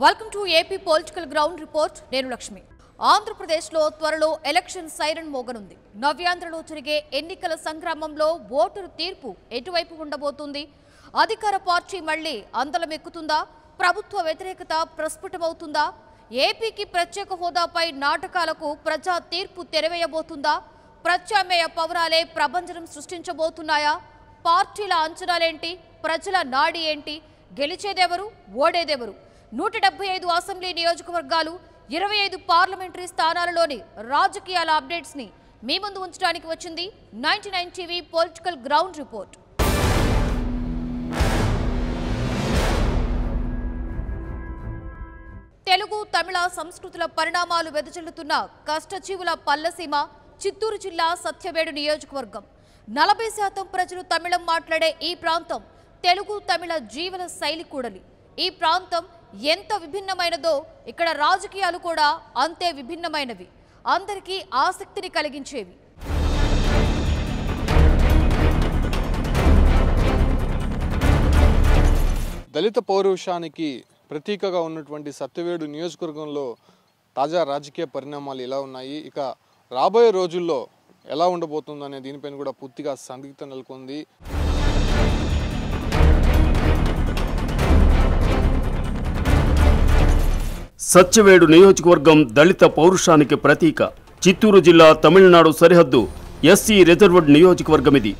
Welcome to AP political ground report. నేను లక్ష్మి. ఆంధ్రప్రదేశ్లో త్వరలో ఎలక్షన్ సైరన్ మోగనుంది. నవ్యాంధ్రలో జరిగే ఎన్నికల సంగ్రామంలో ఓటరు తీర్పు ఎటువైపు ఉండబోతుంది? అధికార పార్టీ మళ్లీ అందలమెక్కుతుందా? ప్రభుత్వ వ్యతిరేకత ప్రస్ఫుటమవుతుందా? ఏపీకి ప్రత్యేక హోదాపై నాటకాలకు ప్రజా తీర్పు తెరవేయబోతుందా? ప్రత్యామ్నాయ పవరాలే ప్రభంజనం సృష్టించబోతున్నాయా? పార్టీల అంచనాలేంటి? ప్రజల నాడి ఏంటి? గెలిచేదెవరు? ఓడేదెవరు? 175 అసెంబ్లీ నియోజకవర్గాలు, 25 పార్లమెంటరీ స్థానాలలోని రాజకీయాల అప్డేట్స్ ని మీ ముందు ఉంచడానికి వచ్చింది 99 TV political ground report. Telugu Tamil సంస్కృతుల పరిణామాలు వెదజల్లుతున్న కష్టజీవుల పల్లసీమ చిత్తూరు జిల్లా సత్యవేడు నియోజకవర్గం. 40% ప్రజలు తమిళం మాట్లాడే ఈ ప్రాంతం తెలుగు తమిళ జీవన శైలి కూడలి. ఈ ప్రాంతం ఎంత విభిన్నమైనదో ఇక్కడ రాజకీయాలు కూడా అంతే విభిన్నమైనవి, అందరికీ ఆసక్తిని కలిగించేవి. దళిత పౌరుషానికి ప్రతీకగా ఉన్నటువంటి సత్యవేడు నియోజకవర్గంలో తాజా రాజకీయ పరిణామాలు ఎలా ఉన్నాయి, ఇక రాబోయే రోజుల్లో ఎలా ఉండబోతుందనే దీనిపైన కూడా పూర్తిగా సందిగ్ధత నెలకొంది. సత్యవేడు నియోజకవర్గం దళిత పౌరుషానికి ప్రతీక. చిత్తూరు జిల్లా తమిళనాడు సరిహద్దు ఎస్సీ రిజర్వ్డ్ నియోజకవర్గం ఇది.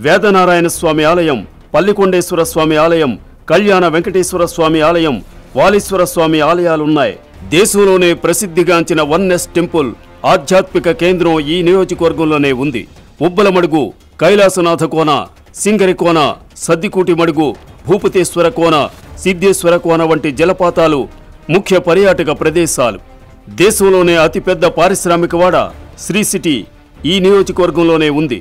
వేదనారాయణ స్వామి ఆలయం, పల్లికొండేశ్వర స్వామి ఆలయం, కళ్యాణ వెంకటేశ్వర స్వామి ఆలయం, వాలీశ్వర స్వామి ఆలయాలున్నాయి. దేశంలోనే ప్రసిద్ధిగాంచిన వన్నెస్ టెంపుల్ ఆధ్యాత్మిక కేంద్రం ఈ నియోజకవర్గంలోనే ఉంది. ఉబ్బలమడుగు, కైలాసనాథ కోన, సింగరి కోన, సద్దికూటి మడుగు, భూపతేశ్వర కోన, సిద్ధేశ్వర కోన వంటి జలపాతాలు ముఖ్య పర్యాటక ప్రదేశాలు. దేశంలోనే అతిపెద్ద పారిశ్రామికవాడ శ్రీ సిటీ ఈ నియోజకవర్గంలోనే ఉంది.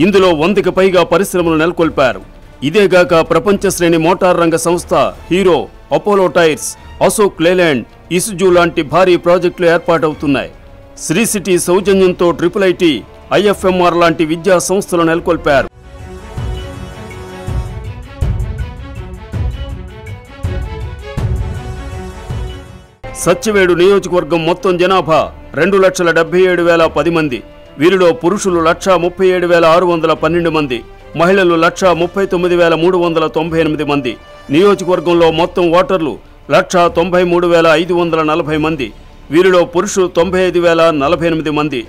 ఇందులో 100కి పైగా పరిశ్రమలు నెలకొల్పారు. ఇదేగాక ప్రపంచ శ్రేణి మోటార్ రంగ సంస్థ Hero, Apollo Tyres, Ashok Leyland, Isuzu లాంటి భారీ ప్రాజెక్టులు ఏర్పాటవుతున్నాయి. శ్రీ సిటీ సౌజన్యంతో IIIT, IFMR లాంటి విద్యా సంస్థలు నెలకొల్పారు. సత్యవేడు నియోజకవర్గం మొత్తం జనాభా 2,77,010 మంది. వీరిలో పురుషులు 1,37,612 మంది, మహిళలు 1,39,398 మంది. నియోజకవర్గంలో మొత్తం ఓటర్లు 1,93,540 మంది. వీరిలో పురుషులు 95,048 మంది,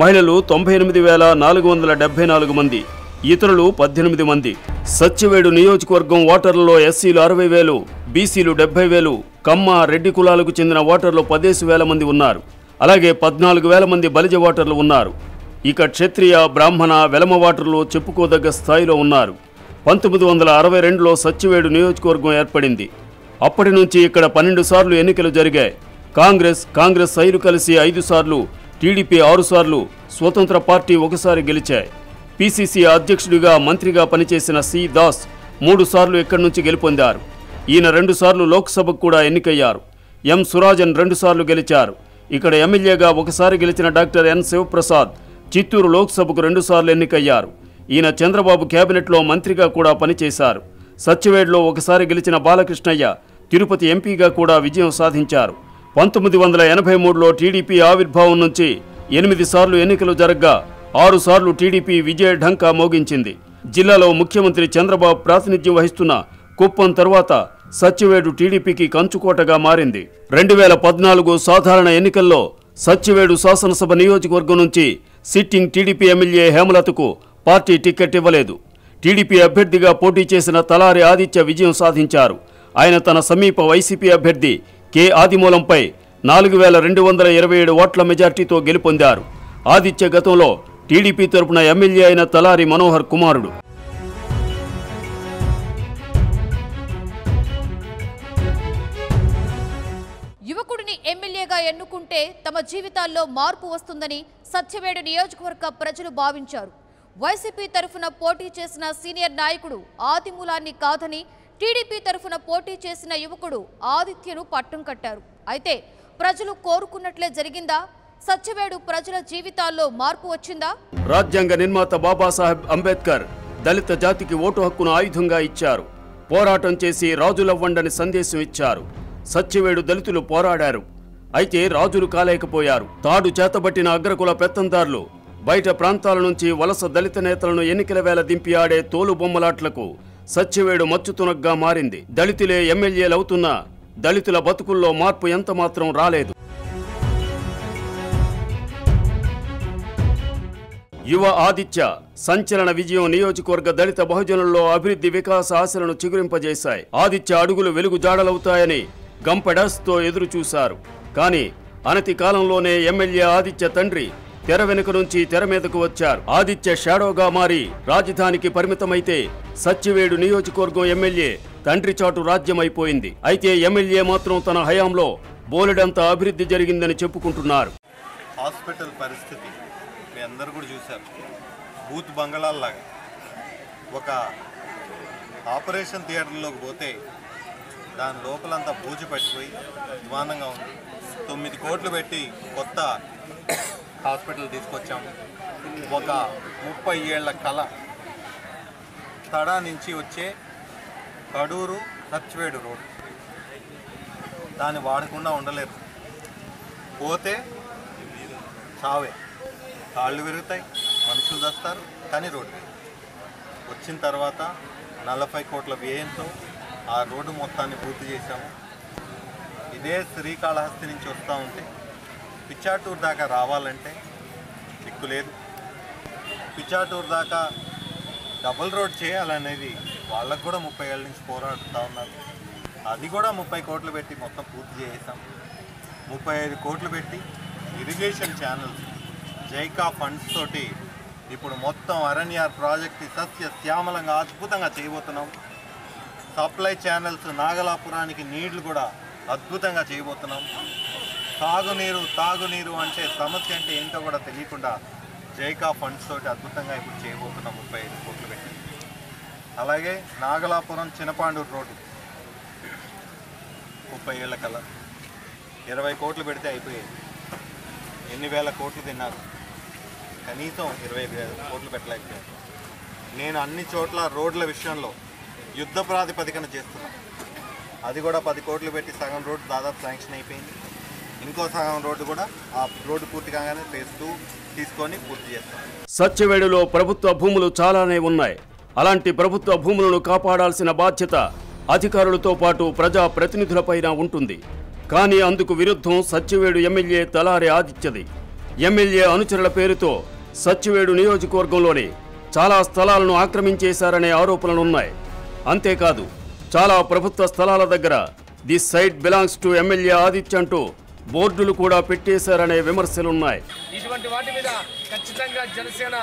మహిళలు 98,474 మంది, ఇతరులు 18 మంది. సత్యవేడు నియోజకవర్గం ఓటర్లలో ఎస్సీలు 60,000, బీసీలు 70,000, కమ్మ, రెడ్డి కులాలకు చెందిన ఓటర్లు 15,000 మంది ఉన్నారు. అలాగే 14,000 మంది బలిజ ఓటర్లు ఉన్నారు. ఇక క్షత్రియ, బ్రాహ్మణ, వెలమ ఓటర్లు చెప్పుకోదగ్గ స్థాయిలో ఉన్నారు. 1962లో సత్యవేడు నియోజకవర్గం ఏర్పడింది. అప్పటి నుంచి ఇక్కడ 12 సార్లు ఎన్నికలు జరిగాయి. కాంగ్రెస్ సైలు కలిసి 5 సార్లు, టీడీపీ 6 సార్లు, స్వతంత్ర పార్టీ 1 సారి గెలిచాయి. పీసీసీ అధ్యక్షుడిగా, మంత్రిగా పనిచేసిన సి దాస్ 3 సార్లు ఇక్కడి నుంచి గెలుపొందారు. ఈయన 2 సార్లు లోక్సభకు కూడా ఎన్నికయ్యారు. ఎం సురాజన్ 2 సార్లు గెలిచారు. ఇక్కడ ఎమ్మెల్యేగా 1 సారి గెలిచిన డాక్టర్ ఎన్ శివప్రసాద్ చిత్తూరు లోక్సభకు 2 సార్లు ఎన్నికయ్యారు. ఈయన చంద్రబాబు కేబినెట్లో మంత్రిగా కూడా పనిచేశారు. సత్యవేడులో 1 సారి గెలిచిన బాలకృష్ణయ్య తిరుపతి ఎంపీగా కూడా విజయం సాధించారు. 1983లో టీడీపీ ఆవిర్భావం నుంచి 8 సార్లు ఎన్నికలు జరగ్గా 6 సార్లు టీడీపీ విజయ ఢంకా మోగించింది. జిల్లాలో ముఖ్యమంత్రి చంద్రబాబు ప్రాతినిధ్యం వహిస్తున్న కుప్పం తర్వాత సత్యవేడు టీడీపీకి కంచుకోటగా మారింది. 2014 సాధారణ ఎన్నికల్లో సత్యవేడు శాసనసభ నియోజకవర్గం నుంచి సిట్టింగ్ టీడీపీ ఎమ్మెల్యే హేమలతకు పార్టీ టికెట్ ఇవ్వలేదు. టీడీపీ అభ్యర్థిగా పోటీ చేసిన తలారి ఆదిత్య విజయం సాధించారు. ఆయన తన సమీప వైసీపీ అభ్యర్థి కె ఆదిమూలంపై 4,227 ఓట్ల మెజార్టీతో గెలుపొందారు. ఆదిత్య గతంలో టీడీపీ తరపున ఎమ్మెల్యే అయిన తలారి మనోహర్ కుమారుడు. యువకుడిని ఎమ్మెల్యేగా ఎన్నుకుంటే తమ జీవితాల్లో మార్పు వస్తుందని సత్యవేడు నియోజకవర్గ ప్రజలు భావించారు. వైసీపీ తరఫున పోటీ చేసిన సీనియర్ నాయకుడు ఆదిమూలాన్ని కాదని టీడీపీ తరఫున పోటీ చేసిన యువకుడు ఆదిత్యను పట్టం కట్టారు. అయితే ప్రజలు కోరుకున్నట్లే జరిగిందా? సత్యవేడు ప్రజల జీవితాల్లో మార్పు వచ్చిందా? రాజ్యాంగ నిర్మాత బాబాసాహెబ్ అంబేద్కర్ దళిత జాతికి ఓటు హక్కును ఆయుధంగా ఇచ్చారు. పోరాటం చేసి రాజులవ్వండని సందేశం ఇచ్చారు. సత్యవేడు దళితులు పోరాడారు. అయితే రాజులు కాలేకపోయారు. తాడు చేతబట్టిన అగ్రకుల పెత్తందారులు బయట ప్రాంతాల నుంచి వలస దళిత నేతలను ఎన్నికల వేళ దింపి ఆడే తోలు బొమ్మలాట్లకు సత్యవేడు మచ్చుతునగ్గా మారింది. దళితులే ఎమ్మెల్యేలవుతున్నా దళితుల బతుకుల్లో మార్పు ఎంత మాత్రం రాలేదు. యువ ఆదిత్య సంచలన విజయం నియోజకవర్గ దళిత బహుజనుల్లో అభివృద్ధి వికాస ఆశలను చిగురింపజేశాయి. ఆదిత్య అడుగులు వెలుగు జాడలవుతాయని గంపెడాస్తో ఎదురు చూశారు. కానీ అనతి కాలంలోనే ఎమ్మెల్యే ఆదిత్య తండ్రి తెర వెనుక నుంచి తెర మీదకు వచ్చారు. ఆదిత్య షాడోగా మారి రాజధానికి పరిమితమైతే సత్యవేడు నియోజకవర్గం ఎమ్మెల్యే తండ్రి చాటు రాజ్యమైపోయింది. అయితే ఎమ్మెల్యే మాత్రం తన హయాంలో బోలెడంత అభివృద్ధి జరిగిందని చెప్పుకుంటున్నారు. హాస్పిటల్ పరిస్థితి మీ అందరూ కూడా చూశారు. బూత్ బంగళాల్లాగా ఒక ఆపరేషన్ థియేటర్లోకి పోతే దాని లోపలంతా బూజు పట్టిపోయి అధ్వానంగా ఉంది. 9 కోట్లు పెట్టి కొత్త హాస్పిటల్ తీసుకొచ్చాము. ఒక 30 ఏళ్ల కళ తడా నుంచి వచ్చే కడూరు సత్యవేడు రోడ్డు, దాన్ని వాడకుండా ఉండలేరు. పోతే చావే, కాళ్ళు విరుగుతాయి, మనుషులు దస్తారు, కానీ రోడ్డు వచ్చిన తర్వాత 40 కోట్ల వ్యయంతో ఆ రోడ్డు మొత్తాన్ని పూర్తి చేశాము. ఇదే శ్రీకాళహస్తి నుంచి వస్తూ ఉంటే పిచ్చాటూరు దాకా రావాలంటే దిక్కు లేదు. పిచ్చాటూరు దాకా డబుల్ రోడ్ చేయాలనేది వాళ్ళకు కూడా 30 ఏళ్ళ నుంచి పోరాడుతూ ఉన్నారు. అది కూడా 30 కోట్లు పెట్టి మొత్తం పూర్తి చేసాం. 35 కోట్లు పెట్టి ఇరిగేషన్ ఛానల్స్ జైకా ఫండ్స్ తోటి ఇప్పుడు మొత్తం అరణ్యార్ ప్రాజెక్టు సస్య శ్యామలంగా అద్భుతంగా చేయబోతున్నాం. సప్లై ఛానల్స్ నాగలాపురానికి నీళ్లు కూడా అద్భుతంగా చేయబోతున్నాం. తాగునీరు అంటే సమస్య అంటే ఏంటో కూడా తెలియకుండా జైకా ఫండ్స్ తోటి అద్భుతంగా ఇప్పుడు చేయబోతున్నాం 35 కోట్లు పెట్టి. అలాగే నాగలాపురం చినపాండూరు రోడ్డు 30 ఏళ్ల కల్లా 20 కోట్లు పెడితే అయిపోయేది. ఎన్ని వేల కోట్లు తిన్నారు, కనీసం 25 కోట్లు పెట్టలేకపోయారు. నేను అన్ని చోట్ల రోడ్ల విషయంలో యుద్ధ ప్రాతిపదికన చేస్తున్నాను. అది కూడా 10 కోట్లు పెట్టి సగం రోడ్డు దాదాపు శాంక్షన్ అయిపోయింది. ఇంకో సగం రోడ్డు కూడా ఆ రోడ్డు పూర్తి కాగానే ఫేజ్ 2 తీసుకొని పూర్తి చేస్తాం. సత్యవేడులో ప్రభుత్వ భూములు చాలానే ఉన్నాయి. అలాంటి ప్రభుత్వ భూములను కాపాడాల్సిన బాధ్యత అధికారులతో పాటు ప్రజా ప్రతినిధులపైన ఉంటుంది. కానీ అందుకు విరుద్ధం సత్యవేడు ఎమ్మెల్యే తలారి ఆదిత్యది. ఎమ్మెల్యే అనుచరుల పేరుతో సత్యవేడు నియోజకవర్గంలోని చాలా స్థలాలను ఆక్రమించేశారనే ఆరోపణలున్నాయి. అంతేకాదు చాలా ప్రభుత్వ స్థలాల దగ్గర this site belongs to MLA Aditya అంటూ బోర్డులు కూడా పెట్టేశారనే విమర్శలున్నాయి. ఇటువంటి వాటి మీద ఖచ్చితంగా జనసేన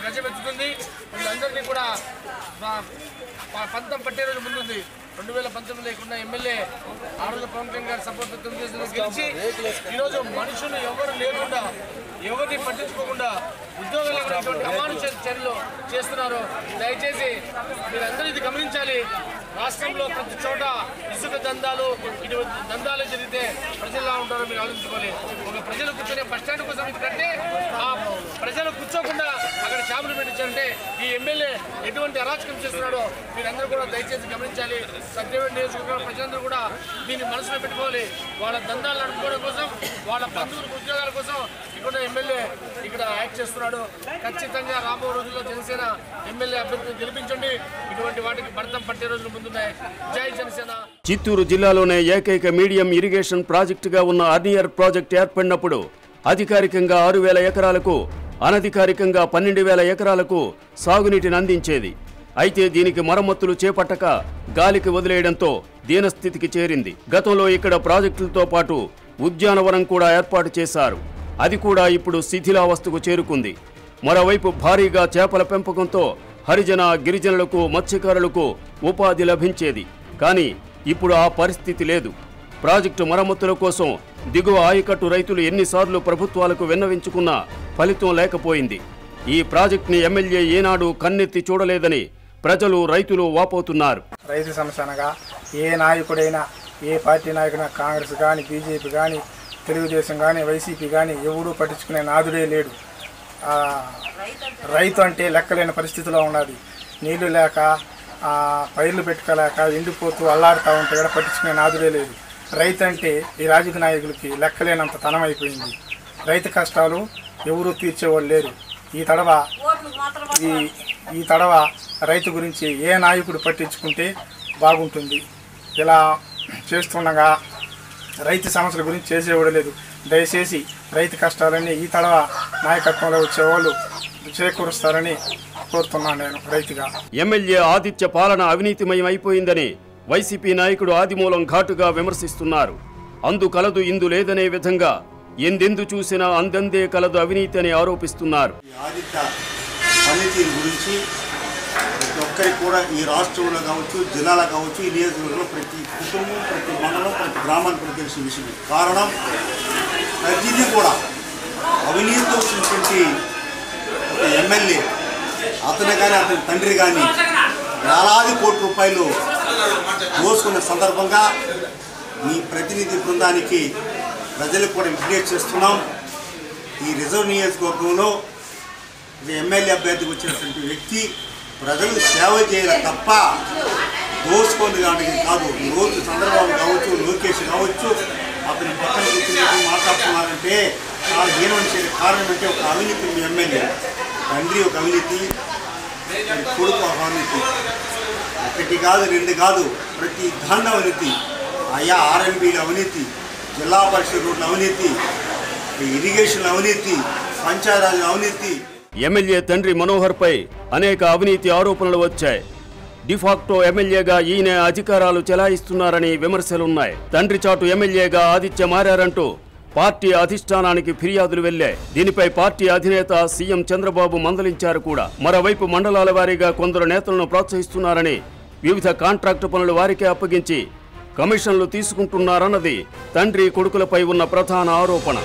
గజమెత్తుతుంది. వీళ్ళందరినీ కూడా పంతం పట్టే రోజు ముందుంది. 2019 లేకుండా ఎమ్మెల్యే ఆరుల పవన్ కళ్యాణ్ గారి సపోర్ట్ తెలుగుదేశంలో గెలిచి ఈరోజు మనుషులు ఎవరు లేకుండా ఎవరిని పట్టించుకోకుండా ఉద్యోగాలు అమానుష చర్యలు చేస్తున్నారు. దయచేసి మీరందరూ ఇది గమనించాలి. రాష్ట్రంలో ప్రతి చోట ఇసుక దందాలు ఇటువంటి దందాలు జరిగితే ప్రజలు ఎలా ఉంటారో మీరు ఆలోచించుకోవాలి. ఒక ప్రజలు కూర్చొని బస్టాండ్ కోసం కంటే ఆ ప్రజలు కూర్చోకుండా అక్కడ షాపులు పెట్టించారంటే ఈ ఎమ్మెల్యే ఎటువంటి అరాచకం చేస్తున్నాడో మీరందరూ కూడా దయచేసి గమనించాలి. సత్యవేడు నియోజకవర్గ ప్రజలందరూ కూడా దీన్ని మనసులో పెట్టుకోవాలి. వాళ్ళ దందాలు నడుపుకోవడం కోసం, వాళ్ళ బంధువుల ఉద్యోగాల కోసం ఇక్కడ ఎమ్మెల్యే ఇక్కడ యాక్ట్ చేస్తున్నాడు. ఖచ్చితంగా రాబో రోజుల్లో జనసేన ఎమ్మెల్యే అభ్యర్థిని గెలిపించండి. ఇటువంటి వాటికి భర్తం పట్టే రోజులు ముందున్నాయి. జై జనసేన. చిత్తూరు జిల్లాలోనే ఏకైక మీడియం ఇరిగేషన్ ప్రాజెక్టుగా ఉన్న అర్నియర్ ప్రాజెక్టు ఏర్పడినప్పుడు అధికారికంగా 6,000 ఎకరాలకు, అనధికారికంగా 12,000 ఎకరాలకు సాగునీటిని అందించేది. అయితే దీనికి మరమ్మతులు చేపట్టక గాలికి వదిలేయడంతో దీనస్థితికి చేరింది. గతంలో ఇక్కడ ప్రాజెక్టులతో పాటు ఉద్యానవనం కూడా ఏర్పాటు చేశారు. అది కూడా ఇప్పుడు శిథిలావస్థకు చేరుకుంది. మరోవైపు భారీగా చేపల పెంపకంతో హరిజన, గిరిజనులకు, మత్స్యకారులకు ఉపాధి లభించేది. కానీ ఇప్పుడు ఆ పరిస్థితి లేదు. ప్రాజెక్టు మరమ్మతుల కోసం దిగువ ఆయకట్టు రైతులు ఎన్నిసార్లు ప్రభుత్వాలకు విన్నవించుకున్నా ఫలితం లేకపోయింది. ఈ ప్రాజెక్టుని ఎమ్మెల్యే ఏనాడు కన్నెత్తి చూడలేదని ప్రజలు, రైతులు వాపోతున్నారు. రైతు సమస్య అనగా ఏ నాయకుడైనా, ఏ పార్టీ నాయకుడైనా, కాంగ్రెస్ కానీ, బీజేపీ కానీ, తెలుగుదేశం కానీ, వైసీపీ కానీ ఎవడూ పట్టించుకునే నాదుడే లేడు. రైతు అంటే లెక్కలేని పరిస్థితిలో ఉన్నది. నీళ్లు లేక పైర్లు పెట్టుకోలేక ఎండిపోతూ అల్లాడుతూ ఉంటే కూడా పట్టించుకునే నాదుడే లేదు. రైతు అంటే ఈ రాజకీయ నాయకులకి లెక్కలేనంత తనం అయిపోయింది. రైతు కష్టాలు ఎవరూ తీర్చేవాళ్ళు లేరు. ఈ తడవ రైతు గురించి ఏ నాయకుడు పట్టించుకుంటే బాగుంటుంది. ఇలా చేస్తుండగా రైతు సమస్యల గురించి చేసేవాడు లేదు. దయచేసి రైతు కష్టాలన్నీ ఈ తడవ నాయకత్వంలో వచ్చేవాళ్ళు చేకూరుస్తారని కోరుతున్నాను నేను రైతుగా. ఎమ్మెల్యే ఆదిత్య పాలన అవినీతిమయం అయిపోయిందని వైసీపీ నాయకుడు ఆదిమూలం ఘాటుగా విమర్శిస్తున్నారు. అందు కలదు ఇందు లేదనే విధంగా ఎందెందు చూసినా అందందే కలదు అవినీతి అని ఆరోపిస్తున్నారు. ఆదిత్య పనితీరు గురించి ప్రతి ఒక్కరికి కూడా ఈ రాష్ట్రంలో కావచ్చు, జిల్లాలో కావచ్చు, ఈ నియోజకవర్గంలో ప్రతి కుటుంబం, ప్రతి మండలం, ప్రతి గ్రామానికి తెలిసిన విషయం. కారణం ప్రతిదీ కూడా అవినీతితో వచ్చినటువంటి ఒక ఎమ్మెల్యే, అతను కానీ అతని తండ్రి కానీ వేలాది కోట్ల రూపాయలు దోసుకున్న సందర్భంగా మీ ప్రతినిధి బృందానికి ప్రజలకు కూడా ఇంప్లికేట్ చేస్తున్నాం. ఈ రిజర్వ్ నియోజకవర్గంలో ఎమ్మెల్యే అభ్యర్థికి వచ్చినటువంటి వ్యక్తి ప్రజలకు సేవ చేయాలి తప్ప దోసుకొని కానీ కాదు. ఈరోజు చంద్రబాబు కావచ్చు, లోకేష్ కావచ్చు, అతని పక్కన కూర్చుని మాట్లాడుతున్నారంటే చాలా హీనమైన కారణం అంటే ఒక అవినీతి. మీ ఎమ్మెల్యే తండ్రి ఒక అవినీతి, కొడుకు ఒక అవినీతి. ఒకటి కాదు, రెండు కాదు, ప్రతి దాంట్లో అవినీతి. ఆయా ఆర్ఎంబీల అవినీతి, జిల్లా పరిషత్ రోడ్ల అవినీతి, ఇరిగేషన్ అవినీతి, పంచాయతీరాజ్ అవినీతి. ఎమ్మెల్యే తండ్రి మనోహర్పై అనేక అవినీతి ఆరోపణలు వచ్చాయి. డిఫాక్టో ఎమ్మెల్యేగా ఈయన అధికారాలు చెలాయిస్తున్నారని విమర్శలున్నాయి. తండ్రి చాటు ఎమ్మెల్యేగా ఆదిత్య మారారంటూ పార్టీ అధిష్టానానికి ఫిర్యాదులు వెళ్లాయి. దీనిపై పార్టీ అధినేత సీఎం చంద్రబాబు మందలించారు కూడా. మరోవైపు మండలాల వారీగా కొందరు నేతలను ప్రోత్సహిస్తున్నారని, వివిధ కాంట్రాక్టు పనులు వారికే అప్పగించి కమిషన్లు తీసుకుంటున్నారన్నది తండ్రి కొడుకులపై ఉన్న ప్రధాన ఆరోపణ.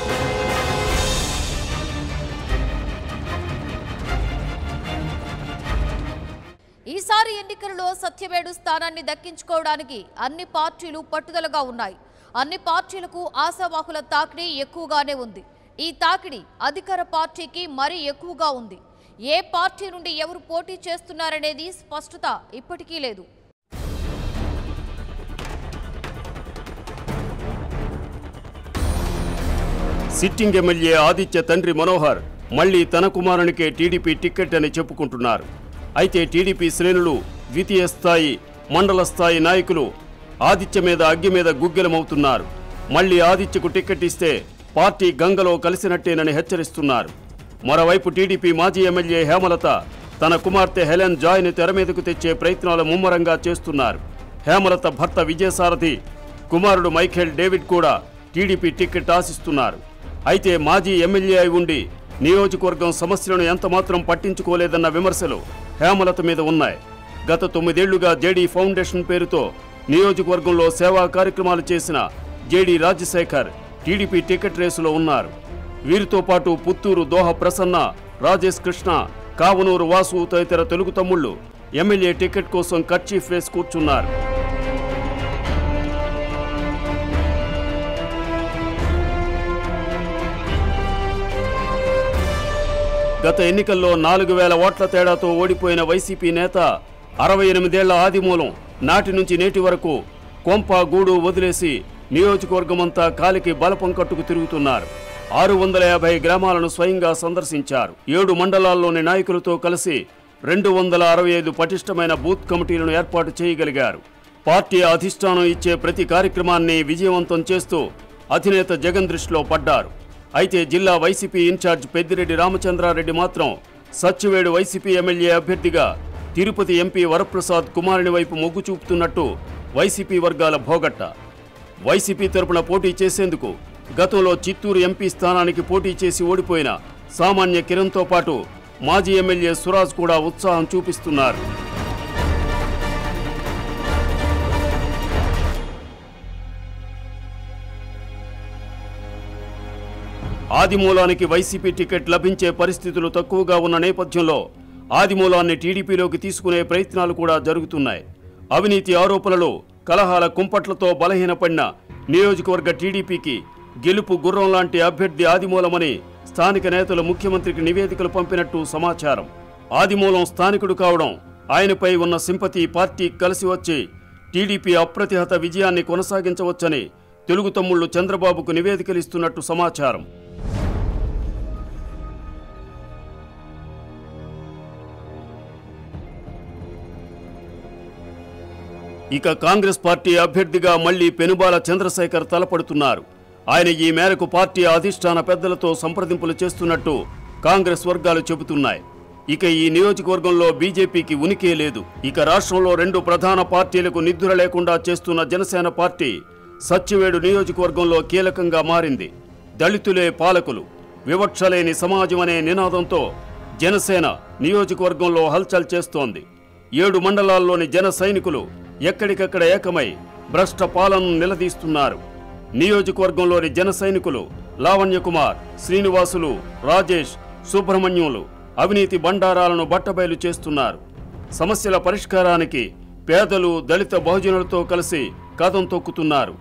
ఈసారి ఎన్నికలలో సత్యవేడు స్థానాన్ని దక్కించుకోవడానికి అన్ని పార్టీలు పట్టుదలగా ఉన్నాయి. అన్ని పార్టీలకు ఆశావాహుల తాకిడి ఎక్కువగానే ఉంది. ఈ తాకిడి అధికార పార్టీకి మరీ ఎక్కువగా ఉంది. ఏ పార్టీ నుండి ఎవరు పోటీ చేస్తున్నారనేది స్పష్టత ఇప్పటికీ లేదు. సిట్టింగ్ ఎమ్మెల్యే ఆదిత్య తండ్రి మనోహర్ మళ్లీ తన కుమారునికే టీడీపీ టికెట్ అని చెప్పుకుంటున్నారు. అయితే టీడీపీ శ్రేణులు, ద్వితీయ స్థాయి, మండల స్థాయి నాయకులు ఆదిత్య మీద అగ్గి మీద గుగ్గిలమవుతున్నారు. మళ్లీ ఆదిత్యకు టికెట్ ఇస్తే పార్టీ గంగలో కలిసినట్టేనని హెచ్చరిస్తున్నారు. మరోవైపు టీడీపీ మాజీ ఎమ్మెల్యే హేమలత తన కుమార్తె హెలెన్ జాయ్ని తెర మీదకు తెచ్చే ప్రయత్నాలు ముమ్మరంగా చేస్తున్నారు. హేమలత భర్త విజయసారథి, కుమారుడు మైఖేల్ డేవిడ్ కూడా టీడీపీ టికెట్ ఆశిస్తున్నారు. అయితే మాజీ ఎమ్మెల్యే అయి ఉండి నియోజకవర్గం సమస్యలను ఎంతమాత్రం పట్టించుకోలేదన్న విమర్శలు హేమలత మీద ఉన్నాయి. గత 9 ఏళ్లుగా జేడీ ఫౌండేషన్ పేరుతో నియోజకవర్గంలో సేవా కార్యక్రమాలు చేసిన జేడీ రాజశేఖర్ టీడీపీ టికెట్ రేసులో ఉన్నారు. వీరితో పాటు పుత్తూరు దోహ ప్రసన్న, రాజేష్ కృష్ణ, కావనూరు వాసు తదితర తెలుగు తమ్ముళ్లు ఎమ్మెల్యే టికెట్ కోసం కర్చీఫ్ వేసి కూర్చున్నారు. గత ఎన్నికల్లో 4000 ఓట్ల తేడాతో ఓడిపోయిన వైసీపీ నేత 68 ఏళ్ల ఆదిమూలం నాటి నుంచి నేటి వరకు కొంప గూడు వదిలేసి నియోజకవర్గమంతా కాలికి బలపం కట్టుకు తిరుగుతున్నారు. 650 గ్రామాలను స్వయంగా సందర్శించారు. 7 మండలాల్లోని నాయకులతో కలిసి 265 పటిష్టమైన బూత్ కమిటీలను ఏర్పాటు చేయగలిగారు. పార్టీ అధిష్టానం ఇచ్చే ప్రతి కార్యక్రమాన్ని విజయవంతం చేస్తూ అధినేత జగన్ దృష్టిలో పడ్డారు. అయితే జిల్లా వైసీపీ ఇన్ఛార్జ్ పెద్దిరెడ్డి రామచంద్రారెడ్డి మాత్రం సత్యవేడు వైసీపీ ఎమ్మెల్యే అభ్యర్థిగా తిరుపతి ఎంపీ వరప్రసాద్ కుమారుని వైపు మొగ్గు చూపుతున్నట్టు వైసీపీ వర్గాల భోగట్ట. వైసీపీ తరపున పోటీ చేసేందుకు గతంలో చిత్తూరు ఎంపీ స్థానానికి పోటీ చేసి ఓడిపోయిన సామాన్య కిరణ్తో పాటు మాజీ ఎమ్మెల్యే సురాజ్ కూడా ఉత్సాహం చూపిస్తున్నారు. ఆదిమూలానికి వైసీపీ టికెట్ లభించే పరిస్థితులు తక్కువగా ఉన్న నేపథ్యంలో ఆదిమూలాన్ని టీడీపీలోకి తీసుకునే ప్రయత్నాలు కూడా జరుగుతున్నాయి. అవినీతి ఆరోపణలు, కలహాల కుంపట్లతో బలహీనపడిన నియోజకవర్గ టీడీపీకి గెలుపు గుర్రం లాంటి అభ్యర్థి ఆదిమూలమని స్థానిక నేతలు ముఖ్యమంత్రికి నివేదికలు పంపినట్టు సమాచారం. ఆదిమూలం స్థానికుడు కావడం ఆయనపై ఉన్న సింపతి పార్టీకి కలిసి వచ్చి టీడీపీ అప్రతిహత విజయాన్ని కొనసాగించవచ్చని తెలుగు తమ్ముళ్లు చంద్రబాబుకు నివేదికలు ఇస్తున్నట్టు సమాచారం. ఇక కాంగ్రెస్ పార్టీ అభ్యర్థిగా మళ్లీ పెనుబాల చంద్రశేఖర్ తలపడుతున్నారు. ఆయన ఈ మేరకు పార్టీ అధిష్టాన పెద్దలతో సంప్రదింపులు చేస్తున్నట్టు కాంగ్రెస్ వర్గాలు చెబుతున్నాయి. ఇక ఈ నియోజకవర్గంలో బీజేపీకి ఉనికే లేదు. ఇక రాష్ట్రంలో 2 ప్రధాన పార్టీలకు నిద్ర లేకుండా చేస్తున్న జనసేన పార్టీ సత్యవేడు నియోజకవర్గంలో కీలకంగా మారింది. దళితులే పాలకులు, వివక్షలేని సమాజం అనే నినాదంతో జనసేన నియోజకవర్గంలో హల్చల్ చేస్తోంది. 7 మండలాల్లోని జన సైనికులు ఎక్కడికక్కడ ఏకమై భ్రష్ట పాలనను నిలదీస్తున్నారు. నియోజకవర్గంలోని జన సైనికులు లావణ్యకుమార్, శ్రీనివాసులు, రాజేష్, సుబ్రహ్మణ్యులు అవినీతి బండారాలను బట్టబయలు చేస్తున్నారు. సమస్యల పరిష్కారానికి పేదలు, దళిత బహుజనులతో కలిసి కదం తొక్కుతున్నారు.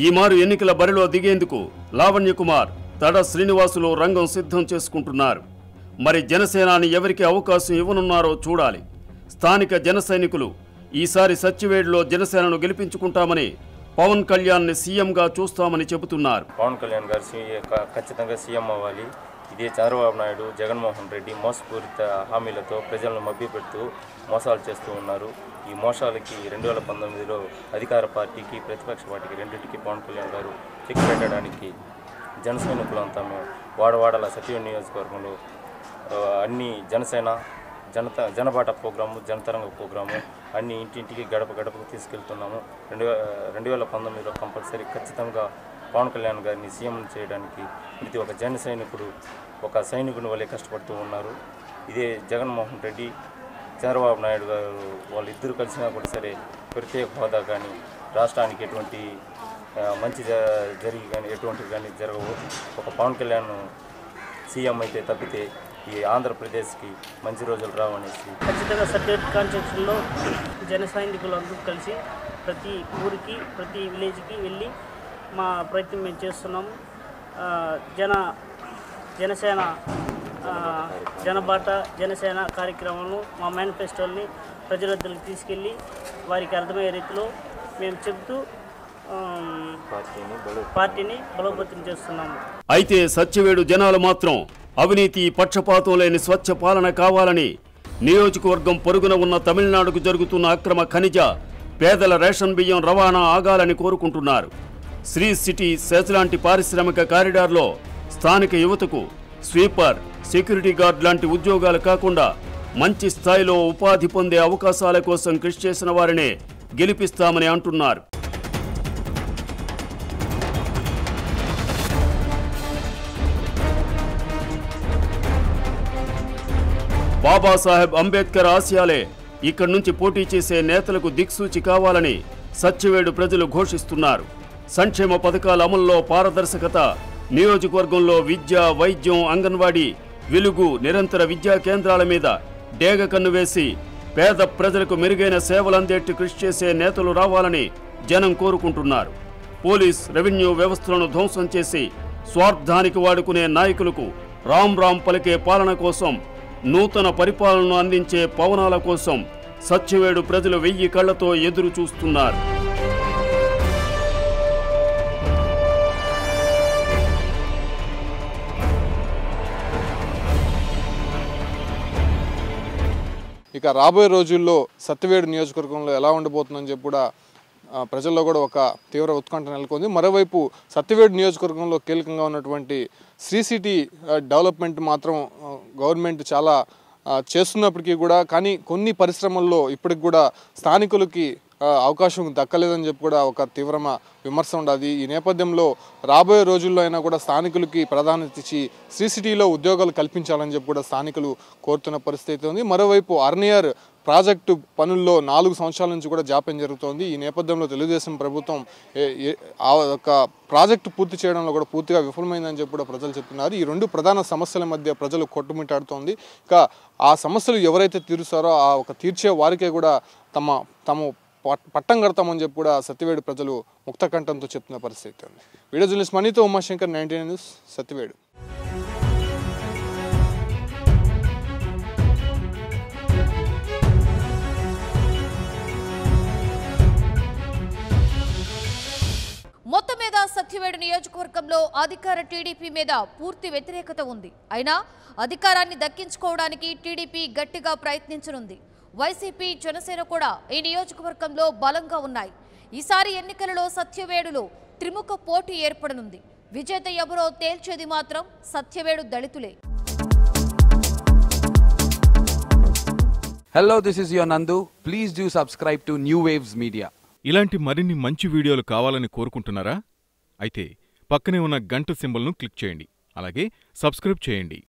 ఈ మారు ఎన్నికల బరిలో దిగేందుకు లావణ్యకుమార్, తడ శ్రీనివాసులు రంగం సిద్ధం చేసుకుంటున్నారు. మరి జనసేనాని ఎవరికి అవకాశం ఇవ్వనున్నారో చూడాలి. స్థానిక జన సైనికులు ఈసారి సత్యవేడులో జనసేనను గెలిపించుకుంటామని, పవన్ కళ్యాణ్ని సీఎంగా చూస్తామని చెబుతున్నారు. పవన్ కళ్యాణ్ గారు ఖచ్చితంగా సీఎం అవ్వాలి. ఇదే చంద్రబాబు నాయుడు, జగన్మోహన్ రెడ్డి మోసపూరిత హామీలతో ప్రజలను మభ్యపెడుతూ మోసాలు చేస్తూ ఉన్నారు. ఈ మోసాలకి 2019లో అధికార పార్టీకి, ప్రతిపక్ష పార్టీకి రెండింటికి పవన్ కళ్యాణ్ గారు చెక్ పెట్టడానికి జన సైనికులంతా మేము వాడవాడల సత్యవేడు నియోజకవర్గంలో అన్ని జనసేన జనబాట ప్రోగ్రాము, జనతరంగ ప్రోగ్రాము అన్ని ఇంటింటికి గడప గడపకు తీసుకెళ్తున్నాము. 2019లో కంపల్సరీ ఖచ్చితంగా పవన్ కళ్యాణ్ గారిని సీఎం చేయడానికి ప్రతి ఒక్క జన సైనికుడు ఒక సైనికుని వల్లే కష్టపడుతూ ఉన్నారు. ఇదే జగన్మోహన్ రెడ్డి, చంద్రబాబు నాయుడు గారు వాళ్ళిద్దరూ కలిసినా కూడా సరే ప్రత్యేక హోదా కానీ, రాష్ట్రానికి ఎటువంటి మంచి జరిగి కానీ ఎటువంటివి కానీ జరగవు. ఒక పవన్ కళ్యాణ్ సీఎం అయితే తప్పితే ఈ ఆంధ్రప్రదేశ్కి మంచి రోజులు రావనేసి ఖచ్చితంగా సర్టిఫికేట్ కాన్స్టిట్యూషన్లో జన సైనికులందరూ కలిసి ప్రతి ఊరికి, ప్రతి విలేజ్కి వెళ్ళి మా ప్రయత్నం మేము చేస్తున్నాము. జనసేన జనబాట జనసేన కార్యక్రమాలను, మా మేనిఫెస్టోల్ని ప్రజల వద్దకు తీసుకెళ్ళి వారికి అర్థమయ్యే రీతిలో మేము చెబుతూ పార్టీని బలోపేతం చేస్తున్నాము. అయితే సత్యవేడు జనాలు మాత్రం అవినీతి, పక్షపాతం లేని స్వచ్ఛ పాలన కావాలని, నియోజకవర్గం పొరుగున ఉన్న తమిళనాడుకు జరుగుతున్న అక్రమ ఖనిజ, పేదల రేషన్ బియ్యం రవాణా ఆగాలని కోరుకుంటున్నారు. శ్రీ సిటీ సెజ్ లాంటి పారిశ్రామిక కారిడార్లో స్థానిక యువతకు స్వీపర్, సెక్యూరిటీ గార్డ్ లాంటి ఉద్యోగాలు కాకుండా మంచి స్థాయిలో ఉపాధి పొందే అవకాశాల కోసం కృషి చేసిన వారినే గెలిపిస్తామని అంటున్నారు. బాబాసాహెబ్ అంబేద్కర్ ఆశయాలే ఇక్కడి నుంచి పోటీ చేసే నేతలకు దిక్సూచి కావాలని సత్యవేడు ప్రజలు ఘోషిస్తున్నారు. సంక్షేమ పథకాల అమల్లో పారదర్శకత, నియోజకవర్గంలో విద్య, వైద్యం, అంగన్వాడీ, వెలుగు, నిరంతర విద్యా కేంద్రాల మీద డేగ కన్ను వేసి పేద ప్రజలకు మెరుగైన సేవలు అందేట్టు కృషి చేసే నేతలు రావాలని జనం కోరుకుంటున్నారు. పోలీస్, రెవెన్యూ వ్యవస్థలను ధ్వంసం చేసి స్వార్థానికి వాడుకునే నాయకులకు రామ్ రామ్ పలికే పాలన కోసం, నూతన పరిపాలనను అందించే పవనాల కోసం సత్యవేడు ప్రజలు 1000 కళ్లతో ఎదురు చూస్తున్నారు. ఇక రాబోయే రోజుల్లో సత్యవేడు నియోజకవర్గంలో ఎలా ఉండబోతుందని చెప్పి కూడా ప్రజల్లో కూడా ఒక తీవ్ర ఉత్కంఠ నెలకొంది. మరోవైపు సత్యవేడు నియోజకవర్గంలో కీలకంగా ఉన్నటువంటి శ్రీ సిటీ డెవలప్మెంట్ మాత్రం గవర్నమెంట్ చాలా చేస్తున్నప్పటికీ కూడా కానీ కొన్ని పరిశ్రమల్లో ఇప్పటికి కూడా స్థానికులకి అవకాశం దక్కలేదని చెప్పి కూడా ఒక తీవ్రమైన విమర్శ ఉండదు. ఈ నేపథ్యంలో రాబోయే రోజుల్లో అయినా కూడా స్థానికులకి ప్రాధాన్యత ఇచ్చి శ్రీ సిటీలో ఉద్యోగాలు కల్పించాలని చెప్పి కూడా స్థానికులు కోరుతున్న పరిస్థితి ఉంది. మరోవైపు అర్నియర్ ప్రాజెక్టు పనుల్లో 4 సంవత్సరాల నుంచి కూడా జాప్యం జరుగుతోంది. ఈ నేపథ్యంలో తెలుగుదేశం ప్రభుత్వం ఒక ప్రాజెక్టు పూర్తి చేయడంలో కూడా పూర్తిగా విఫలమైందని చెప్పి కూడా ప్రజలు చెప్తున్నారు. ఈ 2 ప్రధాన సమస్యల మధ్య ప్రజలు కొట్టుమిట్టాడుతోంది. ఇక ఆ సమస్యలు ఎవరైతే తీరుస్తారో ఆ ఒక తీర్చే వారికే కూడా తమ పట్టం కడతామని చెప్పి కూడా సత్యవేడు ప్రజలు ముక్తకంఠంతో చెప్తున్న పరిస్థితి ఉంది. వీడియో జర్నలిస్ట్ మనీతో ఉమాశంకర్, 99 న్యూస్, సత్యవేడు. సత్యవేడు నియోజకవర్గంలో అధికార టీడీపీ మీద పూర్తి వ్యతిరేకత ఉంది. అయినా అధికారాన్ని దక్కించుకోవడానికి టీడీపీ గట్టిగా ప్రయత్నించనుంది. వైసీపీ, జనసేన కూడా ఈ నియోజకవర్గంలో బలంగా ఉన్నాయి. ఈసారి ఎన్నికలలో సత్యవేడులో త్రిముఖ పోటీ ఏర్పడనుంది. విజేత ఎవరో తేల్చేది మాత్రం Satyavedu దళితులే. Hello, this is your Nandu. Please do subscribe to New Waves Media. ఇలాంటి మరిన్ని మంచి వీడియోలు కావాలని కోరుకుంటున్నారా? అయితే పక్కనే ఉన్న గంట సింబల్ను క్లిక్ చేయండి. అలాగే సబ్స్క్రైబ్ చేయండి.